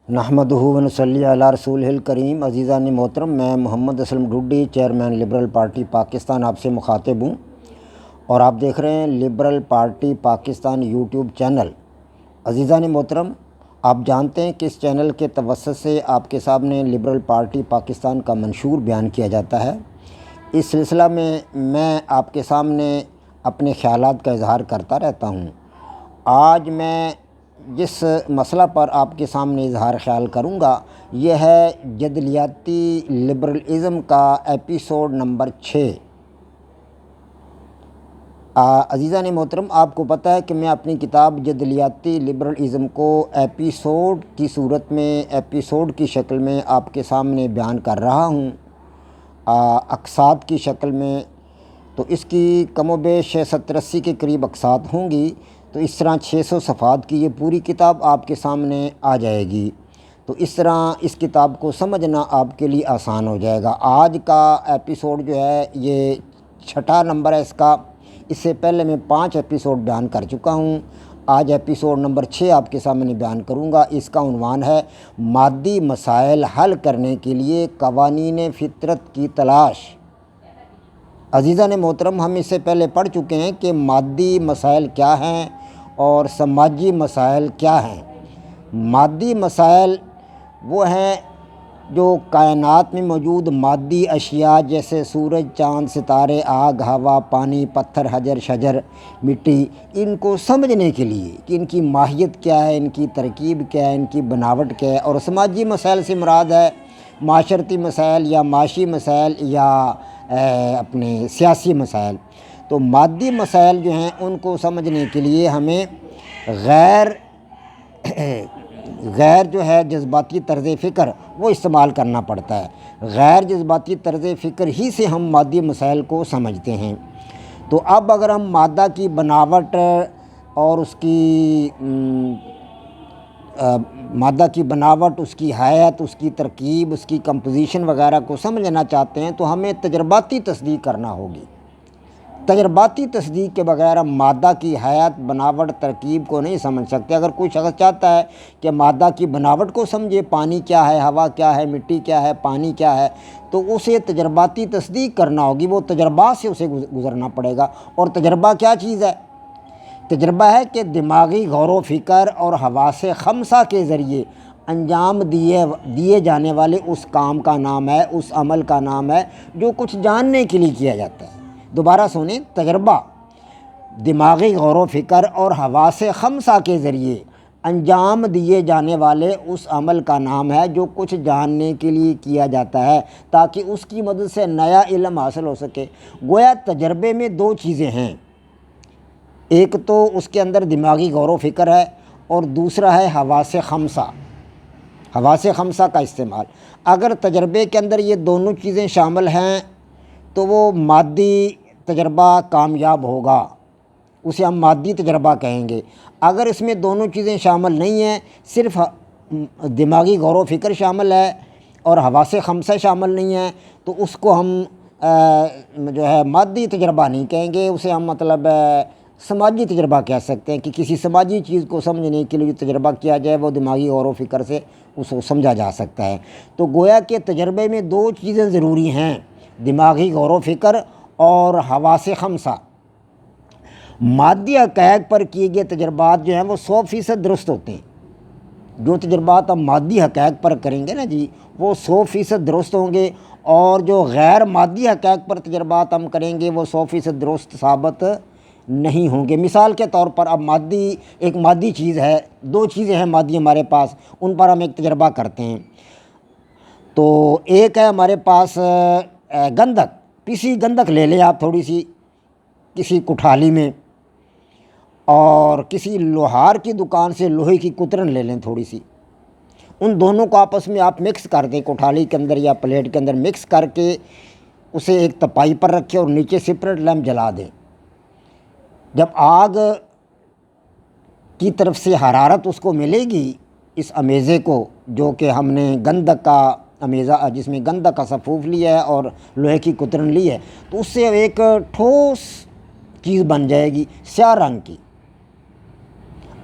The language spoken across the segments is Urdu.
نحمدہ و نصلی علی رسولہ الکریم۔ عزیزان محترم، میں Muhammad Aslam Dhaddi, chairman liberal party Pakistan, آپ سے مخاطب ہوں اور آپ دیکھ رہے ہیں liberal party Pakistan YouTube channel. عزیزان محترم، آپ جانتے ہیں کہ اس چینل کے توسط سے آپ کے سامنے لبرل پارٹی پاکستان کا منشور بیان کیا جاتا ہے۔ اس سلسلہ میں آپ کے سامنے اپنے خیالات کا اظہار کرتا رہتا ہوں۔ آج میں جس مسئلہ پر آپ کے سامنے اظہار خیال کروں گا یہ ہے جدلیاتی لبرلزم کا ایپیسوڈ نمبر 6۔ عزیزان محترم، آپ کو پتہ ہے کہ میں اپنی کتاب جدلیاتی لبرلزم کو ایپیسوڈ کی صورت میں، ایپیسوڈ کی شکل میں آپ کے سامنے بیان کر رہا ہوں، اقساط کی شکل میں۔ تو اس کی کم و بیش 70-80 کے قریب اقساط ہوں گی، تو اس طرح 600 صفحات کی یہ پوری کتاب آپ کے سامنے آ جائے گی۔ تو اس طرح اس کتاب کو سمجھنا آپ کے لیے آسان ہو جائے گا۔ آج کا ایپیسوڈ جو ہے یہ 6واں نمبر ہے اس کا۔ اس سے پہلے میں 5 ایپیسوڈ بیان کر چکا ہوں۔ آج ایپیسوڈ نمبر 6 آپ کے سامنے بیان کروں گا۔ اس کا عنوان ہے مادی مسائل حل کرنے کے لیے قوانین فطرت کی تلاش۔ عزیزان محترم، ہم اس سے پہلے پڑھ چکے ہیں کہ مادی مسائل کیا ہیں اور سماجی مسائل کیا ہیں۔ مادی مسائل وہ ہیں جو کائنات میں موجود مادی اشیاء جیسے سورج، چاند، ستارے، آگ، ہوا، پانی، پتھر، حجر، شجر، مٹی، ان کو سمجھنے کے لیے کہ ان کی ماہیت کیا ہے، ان کی ترکیب کیا ہے، ان کی بناوٹ کیا ہے۔ اور سماجی مسائل سے مراد ہے معاشرتی مسائل یا معاشی مسائل یا اپنے سیاسی مسائل۔ تو مادی مسائل جو ہیں ان کو سمجھنے کے لیے ہمیں غیر جو ہے جذباتی طرز فکر وہ استعمال کرنا پڑتا ہے۔ غیر جذباتی طرز فکر ہی سے ہم مادی مسائل کو سمجھتے ہیں۔ تو اب اگر ہم مادہ کی بناوٹ اور اس کی اس کی حیت، اس کی ترکیب، اس کی کمپوزیشن وغیرہ کو سمجھنا چاہتے ہیں تو ہمیں تجرباتی تصدیق کرنا ہوگی۔ تجرباتی تصدیق کے بغیر ہم مادہ کی حیت، بناوٹ، ترکیب کو نہیں سمجھ سکتے۔ اگر کوئی شخص چاہتا ہے کہ مادہ کی بناوٹ کو سمجھے، پانی کیا ہے، ہوا کیا ہے، مٹی کیا ہے، پانی کیا ہے، تو اسے تجرباتی تصدیق کرنا ہوگی۔ وہ تجربات سے اسے گزرنا پڑے گا۔ اور تجربہ کیا چیز ہے؟ تجربہ ہے کہ دماغی غور و فکر اور حواس خمسہ کے ذریعے انجام دیے جانے والے اس کام کا نام ہے، اس عمل کا نام ہے جو کچھ جاننے کے لیے کیا جاتا ہے۔ دوبارہ سنیں، تجربہ دماغی غور و فکر اور حواس خمسہ کے ذریعے انجام دیے جانے والے اس عمل کا نام ہے جو کچھ جاننے کے لیے کیا جاتا ہے تاکہ اس کی مدد سے نیا علم حاصل ہو سکے۔ گویا تجربے میں 2 چیزیں ہیں، ایک تو اس کے اندر دماغی غور و فکر ہے اور دوسرا ہے حواس خمسہ، حواس خمسہ کا استعمال۔ اگر تجربے کے اندر یہ دونوں چیزیں شامل ہیں تو وہ مادی تجربہ کامیاب ہوگا، اسے ہم مادی تجربہ کہیں گے۔ اگر اس میں دونوں چیزیں شامل نہیں ہیں، صرف دماغی غور و فکر شامل ہے اور حواس خمسہ شامل نہیں ہیں، تو اس کو ہم جو ہے مادی تجربہ نہیں کہیں گے، اسے ہم سماجی تجربہ کہہ سکتے ہیں کہ کسی سماجی چیز کو سمجھنے کے لیے تجربہ کیا جائے وہ دماغی غور و فکر سے اس کو سمجھا جا سکتا ہے۔ تو گویا کہ تجربے میں 2 چیزیں ضروری ہیں، دماغی غور و فکر اور حواس خمسہ۔ مادی حقائق پر کیے گئے تجربات جو ہیں وہ 100% درست ہوتے ہیں۔ جو تجربات ہم مادی حقائق پر کریں گے نا جی، وہ 100% درست ہوں گے، اور جو غیر مادی حقائق پر تجربات ہم کریں گے وہ 100% درست ثابت نہیں ہوں گے۔ مثال کے طور پر اب ایک مادی چیز ہے، 2 چیزیں ہیں مادی ہمارے پاس، ان پر ہم ایک تجربہ کرتے ہیں۔ تو ایک ہے ہمارے پاس گندھک، پیسی گندھک لے لیں آپ تھوڑی سی کسی کٹھالی میں، اور کسی لوہار کی دکان سے لوہے کی کترن لے لیں تھوڑی سی، ان دونوں کو آپس میں آپ مکس کر دیں، کٹھالی کے اندر یا پلیٹ کے اندر مکس کر کے اسے ایک تپائی پر رکھیں اور نیچے سپریٹ لیمپ جلا دیں۔ جب آگ کی طرف سے حرارت اس کو ملے گی، اس امیزے کو جو کہ ہم نے گندھک کا امیزہ جس میں گندھک کا سفوف لیا ہے اور لوہے کی کترن لی ہے، تو اس سے ایک ٹھوس چیز بن جائے گی سیاہ رنگ کی۔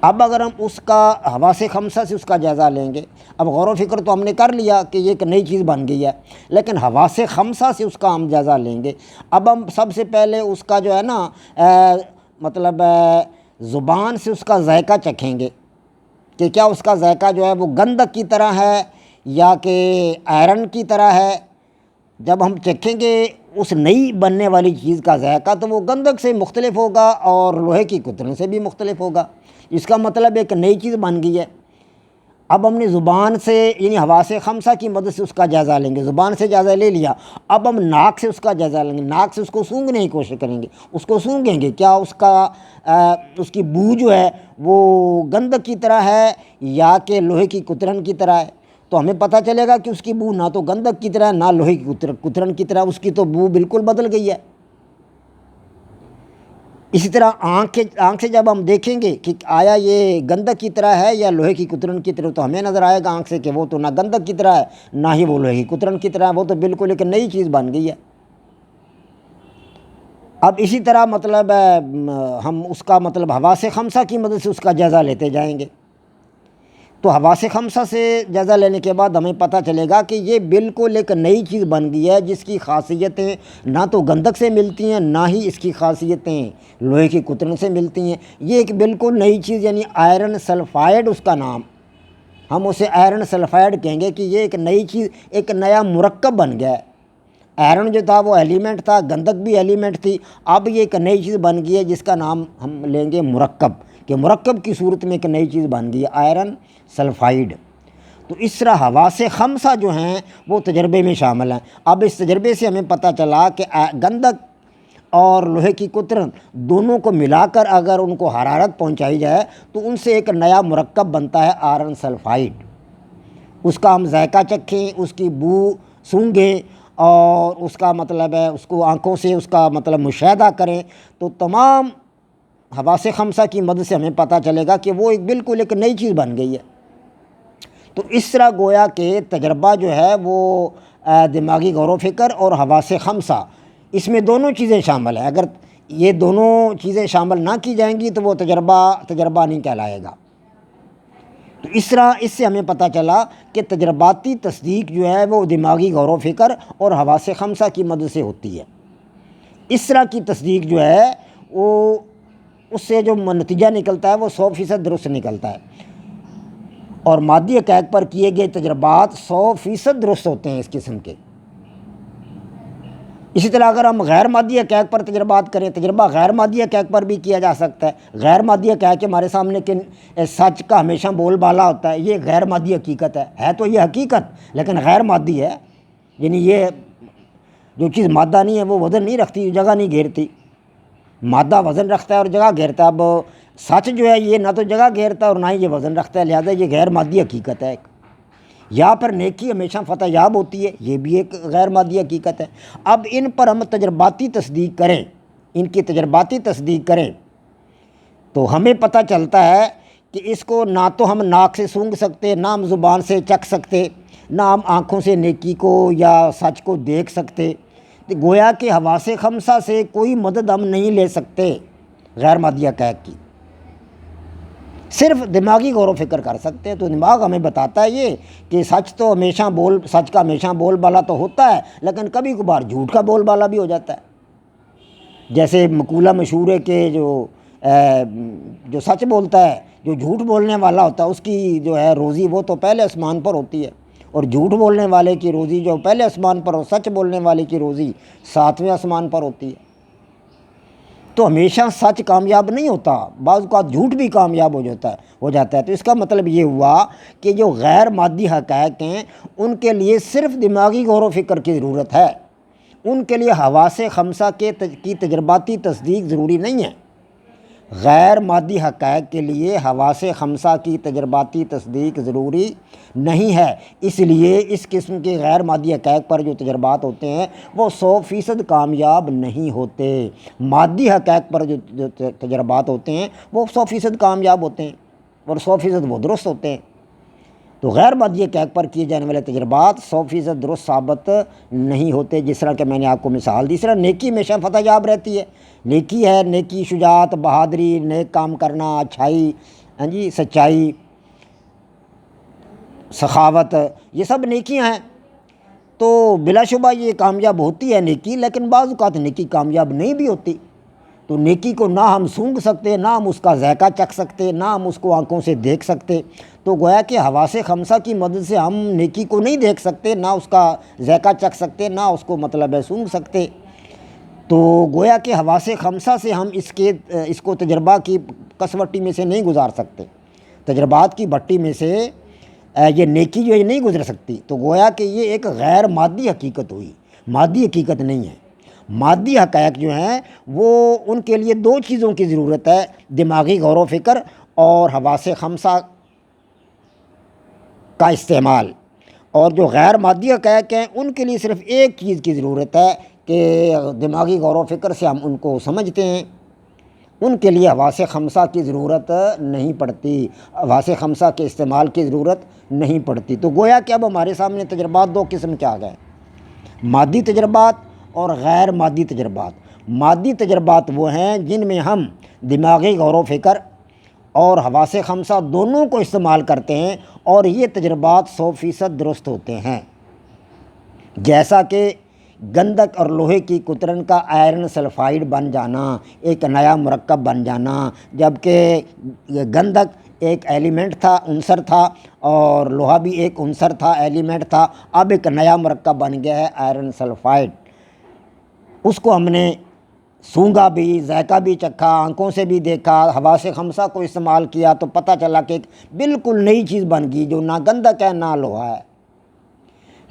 اب اگر ہم اس کا حواس خمسہ سے اس کا جائزہ لیں گے، اب غور و فکر تو ہم نے کر لیا کہ یہ ایک نئی چیز بن گئی ہے، لیکن حواس خمسہ سے اس کا ہم جائزہ لیں گے۔ اب ہم سب سے پہلے اس کا جو ہے نا مطلب زبان سے اس کا ذائقہ چکھیں گے کہ کیا اس کا ذائقہ جو ہے وہ گندک کی طرح ہے یا کہ آئرن کی طرح ہے۔ جب ہم چکھیں گے اس نئی بننے والی چیز کا ذائقہ تو وہ گندک سے مختلف ہوگا اور لوہے کی کترن سے بھی مختلف ہوگا، اس کا مطلب ایک نئی چیز بن گئی ہے۔ اب ہم نے زبان سے یعنی حواس خمسہ کی مدد سے اس کا جائزہ لیں گے، زبان سے جائزہ لے لیا، اب ہم ناک سے اس کا جائزہ لیں گے، ناک سے اس کو سونگھنے کی کوشش کریں گے، اس کو سونگھیں گے کیا اس کی بو جو ہے وہ گندک کی طرح ہے یا کہ لوہے کی کترن کی طرح ہے۔ تو ہمیں پتہ چلے گا کہ اس کی بو نہ تو گندک کی طرح ہے نہ لوہے کی کترن کی طرح، اس کی تو بو بالکل بدل گئی ہے۔ اسی طرح آنکھ سے جب ہم دیکھیں گے کہ آیا یہ گندک کی طرح ہے یا لوہے کی کترن کی طرح، تو ہمیں نظر آئے گا آنکھ سے کہ وہ تو نہ گندک کی طرح ہے نہ ہی وہ لوہے کی کترن کی طرح ہے، وہ تو بالکل ایک نئی چیز بن گئی ہے۔ اب اسی طرح مطلب ہم اس کا مطلب حواس خمسہ کی مدد سے اس کا جائزہ لیتے جائیں گے، تو حواس خمسہ سے جائزہ لینے کے بعد ہمیں پتہ چلے گا کہ یہ بالکل ایک نئی چیز بن گئی ہے جس کی خاصیتیں نہ تو گندک سے ملتی ہیں نہ ہی اس کی خاصیتیں لوہے کی کترن سے ملتی ہیں۔ یہ ایک بالکل نئی چیز یعنی آئرن سلفائڈ اس کا نام، ہم اسے آئرن سلفائڈ کہیں گے کہ یہ ایک نئی چیز، ایک نیا مرکب بن گیا ہے۔ آئرن جو تھا وہ ایلیمنٹ تھا، گندک بھی ایلیمنٹ تھی، اب یہ ایک نئی چیز بن گئی ہے جس کا نام ہم لیں گے مرکب، کہ مرکب کی صورت میں ایک نئی چیز بن گئی ہے آئرن سلفائڈ۔ تو اس طرح حواس خمسہ جو ہیں وہ تجربے میں شامل ہیں۔ اب اس تجربے سے ہمیں پتہ چلا کہ گندک اور لوہے کی کترن دونوں کو ملا کر اگر ان کو حرارت پہنچائی جائے تو ان سے ایک نیا مرکب بنتا ہے آئرن سلفائڈ۔ اس کا ہم ذائقہ چکھیں، اس کی بو سونگھیں اور اس کا مطلب ہے اس کو آنکھوں سے اس کا مطلب مشاہدہ کریں، تو تمام حواس خمسہ کی مدد سے ہمیں پتہ چلے گا کہ وہ ایک بالکل ایک نئی چیز بن گئی ہے۔ تو اس طرح گویا کہ تجربہ جو ہے وہ دماغی غور و فکر اور حواس خمسہ اس میں دونوں چیزیں شامل ہیں، اگر یہ دونوں چیزیں شامل نہ کی جائیں گی تو وہ تجربہ نہیں کہلائے گا۔ تو اس طرح اس سے ہمیں پتہ چلا کہ تجرباتی تصدیق جو ہے وہ دماغی غور و فکر اور حواس خمسہ کی مدد سے ہوتی ہے۔ اس طرح کی تصدیق جو ہے وہ اس سے جو نتیجہ نکلتا ہے وہ 100% درست نکلتا ہے، اور مادی حقائق پر کیے گئے تجربات 100% درست ہوتے ہیں اس قسم کے۔ اسی طرح اگر ہم غیر مادی حقائق پر تجربات کریں، تجربہ غیر مادی حقائق پر بھی کیا جا سکتا ہے۔ غیر مادی حقائق ہمارے سامنے کہ سچ کا ہمیشہ بول بالا ہوتا ہے، یہ غیر مادی حقیقت ہے تو یہ حقیقت لیکن غیر مادی ہے، یعنی یہ جو چیز مادہ نہیں ہے وہ وزن نہیں رکھتی، جگہ نہیں گھیرتی۔ مادہ وزن رکھتا ہے اور جگہ گھیرتا ہے، اب سچ جو ہے یہ نہ تو جگہ گھیرتا ہے اور نہ ہی یہ وزن رکھتا ہے، لہذا یہ غیر مادی حقیقت ہے۔ یا پھر نیکی ہمیشہ فتح یاب ہوتی ہے، یہ بھی ایک غیر مادی حقیقت ہے۔ اب ان پر ہم تجرباتی تصدیق کریں، ان کی تجرباتی تصدیق کریں تو ہمیں پتہ چلتا ہے کہ اس کو نہ تو ہم ناک سے سونگھ سکتے، نہ ہم زبان سے چکھ سکتے، نہ ہم آنکھوں سے نیکی کو یا سچ کو دیکھ سکتے۔ گویا کہ حواس خمسہ سے کوئی مدد ہم نہیں لے سکتے غیر مادی حقائق کی، صرف دماغی غور و فکر کر سکتے ہیں۔ تو دماغ ہمیں بتاتا ہے یہ کہ سچ کا ہمیشہ بول بالا تو ہوتا ہے، لیکن کبھی کبھار جھوٹ کا بول بالا بھی ہو جاتا ہے۔ جیسے مقولہ مشہور ہے کہ جو سچ بولتا ہے، جو جھوٹ بولنے والا ہوتا ہے اس کی جو ہے روزی وہ تو پہلے آسمان پر ہوتی ہے، اور جھوٹ بولنے والے کی روزی جو پہلے آسمان پر ہو، سچ بولنے والے کی روزی 7ویں آسمان پر ہوتی ہے۔ تو ہمیشہ سچ کامیاب نہیں ہوتا، بعض اوقات جھوٹ بھی کامیاب ہو جاتا ہے۔ تو اس کا مطلب یہ ہوا کہ جو غیر مادی حقائق ہیں ان کے لیے صرف دماغی غور و فکر کی ضرورت ہے، ان کے لیے حواس خمسہ کی تجرباتی تصدیق ضروری نہیں ہے۔ غیر مادی حقائق کے لیے حواس خمسہ کی تجرباتی تصدیق ضروری نہیں ہے، اس لیے اس قسم کے غیر مادی حقائق پر جو تجربات ہوتے ہیں وہ 100% کامیاب نہیں ہوتے۔ مادی حقائق پر جو تجربات ہوتے ہیں وہ 100% کامیاب ہوتے ہیں اور 100% وہ درست ہوتے ہیں۔ تو غیر مادی حقائق پر کیے جانے والے تجربات 100% درست ثابت نہیں ہوتے، جس طرح کہ میں نے آپ کو مثال دی۔ اس طرح نیکی ہمیشہ فتح یاب رہتی ہے، نیکی ہے، نیکی شجاعت، بہادری، نیک کام کرنا، اچھائی، ہاں جی، سچائی، سخاوت، یہ سب نیکیاں ہیں۔ تو بلا شبہ یہ کامیاب ہوتی ہے نیکی، لیکن بعض اوقات نیکی کامیاب نہیں بھی ہوتی۔ تو نیکی کو نہ ہم سونگھ سکتے، نہ ہم اس کا ذائقہ چکھ سکتے، نہ ہم اس کو آنکھوں سے دیکھ سکتے۔ تو گویا کہ حواس خمسہ کی مدد سے ہم نیکی کو نہیں دیکھ سکتے، نہ اس کا ذائقہ چکھ سکتے، نہ اس کو مطلب ہے سونگھ سکتے۔ تو گویا کہ حواس خمسہ سے ہم اس کو تجربہ کی کسوٹی میں سے نہیں گزار سکتے، تجربات کی بھٹی میں سے یہ نیکی جو ہے نہیں گزر سکتی۔ تو گویا کہ یہ ایک غیر مادی حقیقت ہوئی، مادی حقیقت نہیں ہے۔ مادی حقائق جو ہیں وہ ان کے لیے دو چیزوں کی ضرورت ہے، دماغی غور و فکر اور حواس خمسہ کا استعمال۔ اور جو غیر مادی حقائق ہیں ان کے لیے صرف ایک چیز کی ضرورت ہے کہ دماغی غور و فکر سے ہم ان کو سمجھتے ہیں، ان کے لیے حواس خمسہ کی ضرورت نہیں پڑتی، حواس خمسہ کے استعمال کی ضرورت نہیں پڑتی۔ تو گویا کہ اب ہمارے سامنے تجربات دو قسم کے آ گئے، مادی تجربات اور غیر مادی تجربات۔ مادی تجربات وہ ہیں جن میں ہم دماغی غور و فکر اور حواس خمسہ دونوں کو استعمال کرتے ہیں، اور یہ تجربات 100% درست ہوتے ہیں، جیسا کہ گندک اور لوہے کی کترن کا آئرن سلفائڈ بن جانا، ایک نیا مرکب بن جانا۔ جبکہ گندک ایک ایلیمنٹ تھا، عنصر تھا، اور لوہا بھی ایک عنصر تھا، ایلیمنٹ تھا، اب ایک نیا مرکب بن گیا ہے آئرن سلفائڈ۔ اس کو ہم نے سونگا بھی، ذائقہ بھی چکھا، آنکھوں سے بھی دیکھا، حواس خمسہ کو استعمال کیا، تو پتہ چلا کہ ایک بالکل نئی چیز بن گئی جو نہ گندک ہے نہ لوہا ہے۔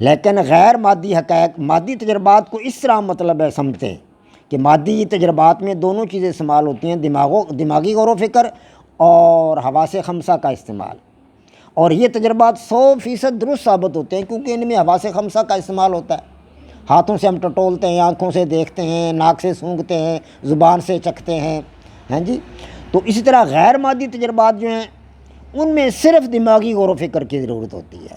لیکن غیر مادی حقائق، مادی تجربات کو اس طرح مطلب ہے سمجھتے ہیں کہ مادی تجربات میں دونوں چیزیں استعمال ہوتی ہیں، دماغی غور و فکر اور حواس خمسہ کا استعمال، اور یہ تجربات 100% درست ثابت ہوتے ہیں کیونکہ ان میں حواس خمسہ کا استعمال ہوتا ہے۔ ہاتھوں سے ہم ٹٹولتے ہیں، آنکھوں سے دیکھتے ہیں، ناک سے سونگھتے ہیں، زبان سے چکھتے ہیں، ہاں جی۔ تو اسی طرح غیر مادی تجربات جو ہیں ان میں صرف دماغی غور و فکر کی ضرورت ہوتی ہے،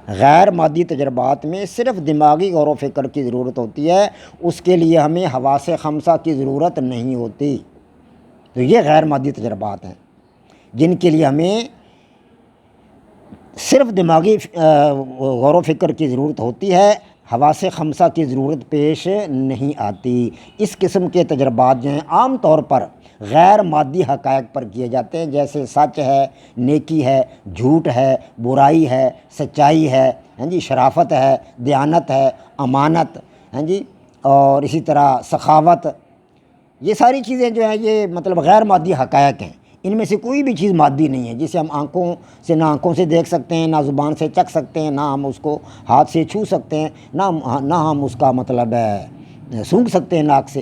غیر مادی تجربات میں صرف دماغی غور و فکر کی ضرورت ہوتی ہے، اس کے لیے ہمیں حواس خمسہ کی ضرورت نہیں ہوتی۔ تو یہ غیر مادی تجربات ہیں جن کے لیے ہمیں صرف دماغی غور و فکر کی ضرورت ہوتی ہے، حواس خمسہ کی ضرورت پیش نہیں آتی۔ اس قسم کے تجربات جو ہیں عام طور پر غیر مادی حقائق پر کیے جاتے ہیں، جیسے سچ ہے، نیکی ہے، جھوٹ ہے، برائی ہے، سچائی ہے، ہاں جی، شرافت ہے، دیانت ہے، امانت، ہاں جی، اور اسی طرح سخاوت۔ یہ ساری چیزیں جو ہیں یہ مطلب غیر مادی حقائق ہیں، ان میں سے کوئی بھی چیز مادی نہیں ہے جسے ہم نہ آنکھوں سے دیکھ سکتے ہیں، نہ زبان سے چکھ سکتے ہیں، نہ ہم اس کو ہاتھ سے چھو سکتے ہیں، نہ ہم اس کا مطلب ہے سونگھ سکتے ہیں ناک سے۔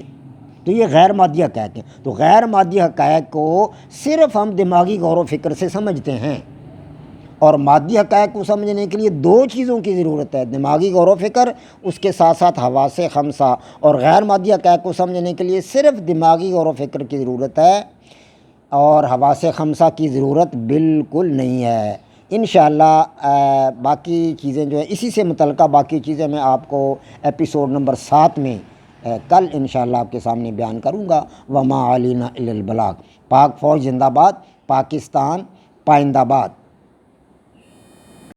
تو یہ غیر مادی حقائق ہیں۔ تو غیر مادی حقائق کو صرف ہم دماغی غور و فکر سے سمجھتے ہیں، اور مادی حقائق کو سمجھنے کے لیے دو چیزوں کی ضرورت ہے، دماغی غور و فکر، اس کے ساتھ ساتھ حواس خمسہ۔ اور غیر مادی حقائق کو سمجھنے کے لیے صرف دماغی غور و فکر کی ضرورت ہے اور حواس خمسہ کی ضرورت بالکل نہیں ہے۔ انشاءاللہ باقی چیزیں جو ہیں اسی سے متعلقہ باقی چیزیں میں آپ کو ایپیسوڈ نمبر 7 میں کل انشاءاللہ آپ کے سامنے بیان کروں گا۔ وما علینا الا البلاغ۔ پاک فوج زندہ باد، پاکستان پائندہ باد۔